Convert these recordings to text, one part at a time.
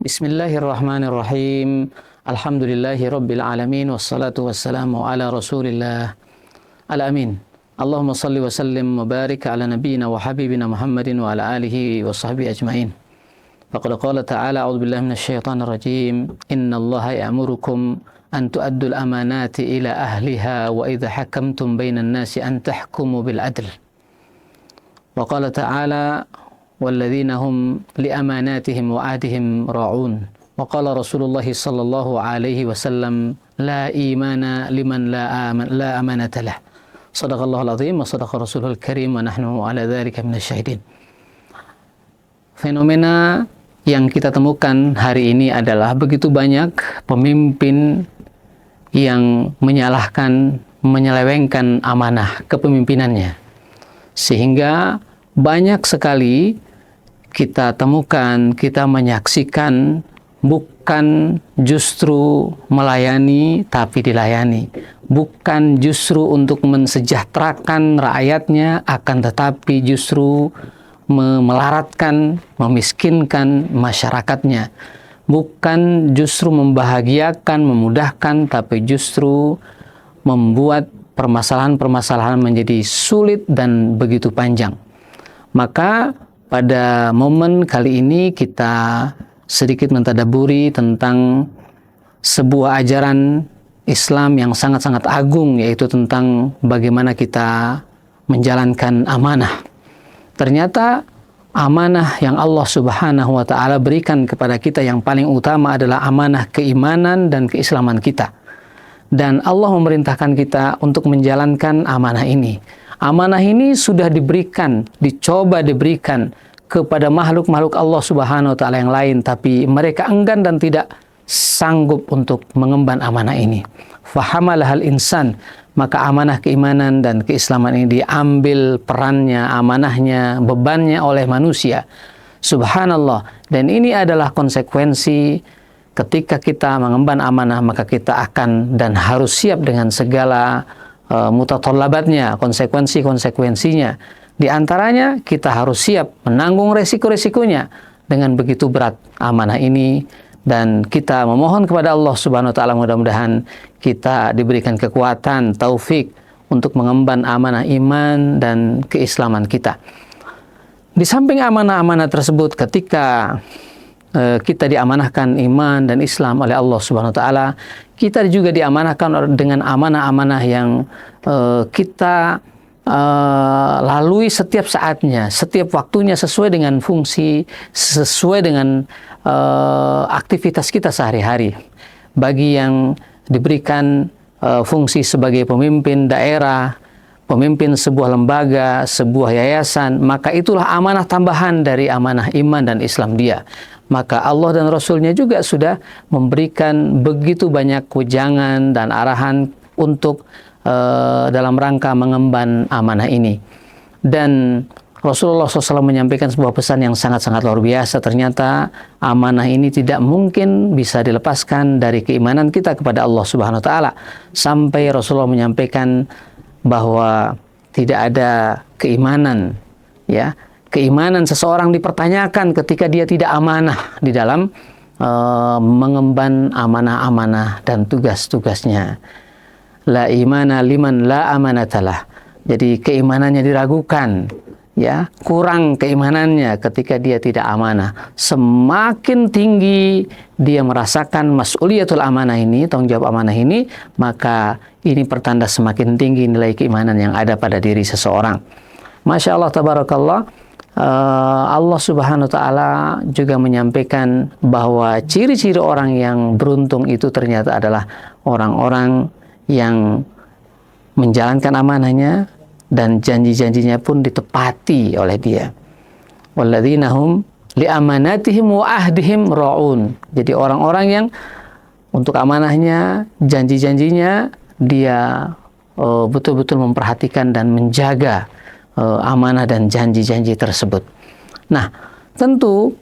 Bismillahirrahmanirrahim. Alhamdulillahi rabbil alamin wassalatu wassalamu ala Rasulillah al-amin. Allahumma salli wa sallim wa barik ala nabiyyina wa habibina Muhammadin wa ala alihi wa sahbihi ajmain. Faqad qala ta'ala a'udzu billahi minasy syaithanir rajim. Innallaha ya'murukum an tu'addul amanati ila ahliha wa idza hakamtum bainan nasi an tahkumu bil adl. Wa qala ta'ala والذين هم لأماناتهم وعهدهم راعون وقال رسول الله صلى الله عليه وسلم لا إيمان لمن لا أمانة له صدق الله العظيم وصدق رسوله الكريم ونحن على ذلك من الشاهدين. Fenomena yang kita temukan hari ini adalah begitu banyak pemimpin yang menyalahkan, menyelewengkan amanah kepemimpinannya, sehingga banyak sekali kita temukan, kita menyaksikan bukan justru melayani tapi dilayani, bukan justru untuk mensejahterakan rakyatnya, akan tetapi justru memelaratkan, memiskinkan masyarakatnya, bukan justru membahagiakan, memudahkan, tapi justru membuat permasalahan-permasalahan menjadi sulit dan begitu panjang. Maka pada momen kali ini kita sedikit mentadaburi tentang sebuah ajaran Islam yang sangat-sangat agung, yaitu tentang bagaimana kita menjalankan amanah. Ternyata amanah yang Allah Subhanahu wa Ta'ala berikan kepada kita yang paling utama adalah amanah keimanan dan keislaman kita. Dan Allah memerintahkan kita untuk menjalankan amanah ini. Amanah ini sudah diberikan, dicoba diberikan kepada makhluk-makhluk Allah Subhanahu wa Ta'ala yang lain, tapi mereka enggan dan tidak sanggup untuk mengemban amanah ini. Fahamalahal insan, maka amanah keimanan dan keislaman ini diambil perannya, amanahnya, bebannya oleh manusia. Subhanallah. Dan ini adalah konsekuensi ketika kita mengemban amanah, maka kita akan dan harus siap dengan segala mutatallabatnya, konsekuensi-konsekuensinya. Di antaranya kita harus siap menanggung resiko-resikonya. Dengan begitu berat amanah ini, dan kita memohon kepada Allah Subhanahu wa Ta'ala mudah-mudahan kita diberikan kekuatan, taufik untuk mengemban amanah iman dan keislaman kita. Di samping amanah-amanah tersebut, ketika kita diamanahkan iman dan Islam oleh Allah Subhanahu wa Ta'ala, kita juga diamanahkan dengan amanah-amanah yang kita lalui setiap saatnya, setiap waktunya, sesuai dengan fungsi, sesuai dengan aktivitas kita sehari-hari. Bagi yang diberikan fungsi sebagai pemimpin daerah, pemimpin sebuah lembaga, sebuah yayasan, maka itulah amanah tambahan dari amanah iman dan Islam dia. Maka Allah dan Rasulnya juga sudah memberikan begitu banyak wejangan dan arahan untuk dalam rangka mengemban amanah ini. Dan Rasulullah SAW menyampaikan sebuah pesan yang sangat-sangat luar biasa. Ternyata amanah ini tidak mungkin bisa dilepaskan dari keimanan kita kepada Allah Subhanahu wa Ta'ala. Sampai Rasulullah menyampaikan bahwa tidak ada keimanan, ya, keimanan seseorang dipertanyakan ketika dia tidak amanah di dalam mengemban amanah-amanah dan tugas-tugasnya. La imana liman la amanatalah. Jadi keimanannya diragukan, ya, kurang keimanannya ketika dia tidak amanah. Semakin tinggi dia merasakan mas'uliyatul amanah ini, tanggung jawab amanah ini, maka ini pertanda semakin tinggi nilai keimanan yang ada pada diri seseorang. Masya Allah, tabarakallah. Allah Subhanahu wa Ta'ala juga menyampaikan bahwa ciri-ciri orang yang beruntung itu ternyata adalah orang-orang yang menjalankan amanahnya dan janji-janjinya pun ditepati oleh dia. Walladzina hum li amanatihim wa ahdihim raun. Jadi orang-orang yang untuk amanahnya, janji-janjinya dia betul-betul memperhatikan dan menjaga amanah dan janji-janji tersebut. Nah, tentu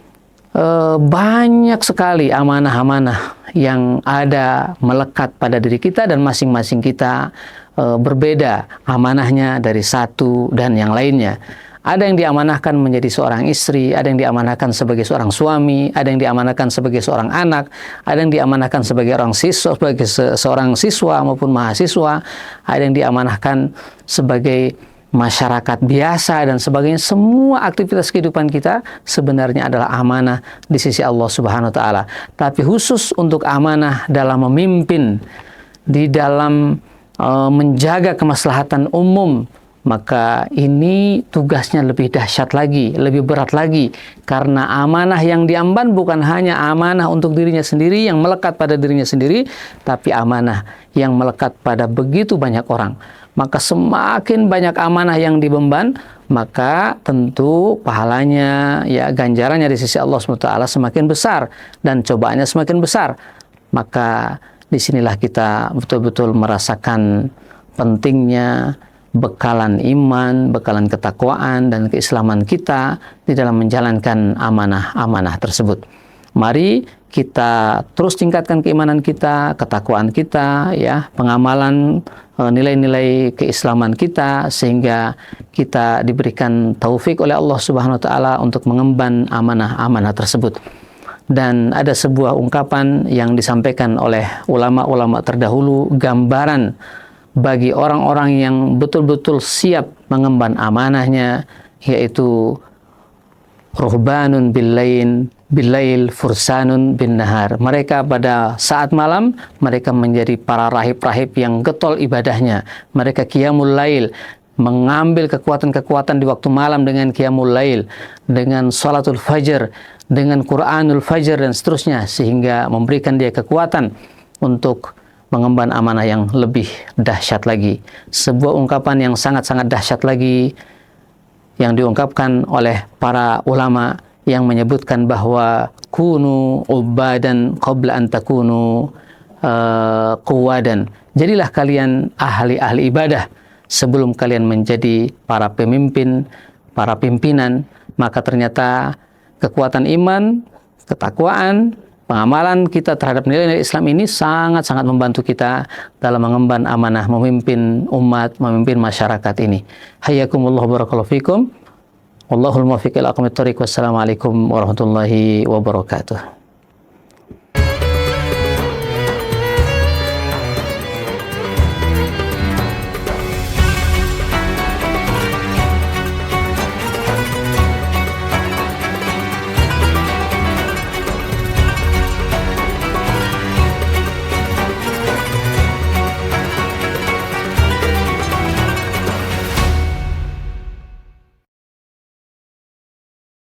banyak sekali amanah-amanah yang ada melekat pada diri kita, dan masing-masing kita berbeda amanahnya dari satu dan yang lainnya. Ada yang diamanahkan menjadi seorang istri, ada yang diamanahkan sebagai seorang suami, ada yang diamanahkan sebagai seorang anak, ada yang diamanahkan sebagai seorang siswa maupun mahasiswa, ada yang diamanahkan sebagai masyarakat biasa dan sebagainya. Semua aktivitas kehidupan kita sebenarnya adalah amanah di sisi Allah Subhanahu wa taala. Tapi khusus untuk amanah dalam memimpin, di dalam menjaga kemaslahatan umum, maka ini tugasnya lebih dahsyat lagi, lebih berat lagi. Karena amanah yang diemban bukan hanya amanah untuk dirinya sendiri, yang melekat pada dirinya sendiri, tapi amanah yang melekat pada begitu banyak orang. Maka semakin banyak amanah yang diemban, maka tentu pahalanya, ya ganjarannya di sisi Allah SWT semakin besar, dan cobaannya semakin besar. Maka disinilah kita betul-betul merasakan pentingnya bekalan iman, bekalan ketakwaan dan keislaman kita di dalam menjalankan amanah-amanah tersebut. Mari kita terus tingkatkan keimanan kita, ketakwaan kita, ya, pengamalan nilai-nilai keislaman kita, sehingga kita diberikan taufik oleh Allah Subhanahu wa taala untuk mengemban amanah-amanah tersebut. Dan ada sebuah ungkapan yang disampaikan oleh ulama-ulama terdahulu, gambaran bagi orang-orang yang betul-betul siap mengemban amanahnya, yaitu ruhbanun billail fursanun bin nahar. Mereka pada saat malam, mereka menjadi para rahib-rahib yang getol ibadahnya. Mereka qiyamul lail, mengambil kekuatan-kekuatan di waktu malam dengan qiyamul lail, dengan salatul fajr, dengan Quranul fajr dan seterusnya, sehingga memberikan dia kekuatan untuk mengemban amanah yang lebih dahsyat lagi. Sebuah ungkapan yang sangat-sangat dahsyat lagi yang diungkapkan oleh para ulama yang menyebutkan bahwa kunu ubadan qabla an takunu quwadan. Jadilah kalian ahli-ahli ibadah sebelum kalian menjadi para pemimpin, para pimpinan. Maka ternyata kekuatan iman, ketakwaan, pengamalan kita terhadap nilai-nilai Islam ini sangat-sangat membantu kita dalam mengemban amanah memimpin umat, memimpin masyarakat ini. Hayyakumullah barakallahu fikum. Wallahul muwaffiq ila aqwamit thoriq. Wassalamualaikum warahmatullahi wabarakatuh.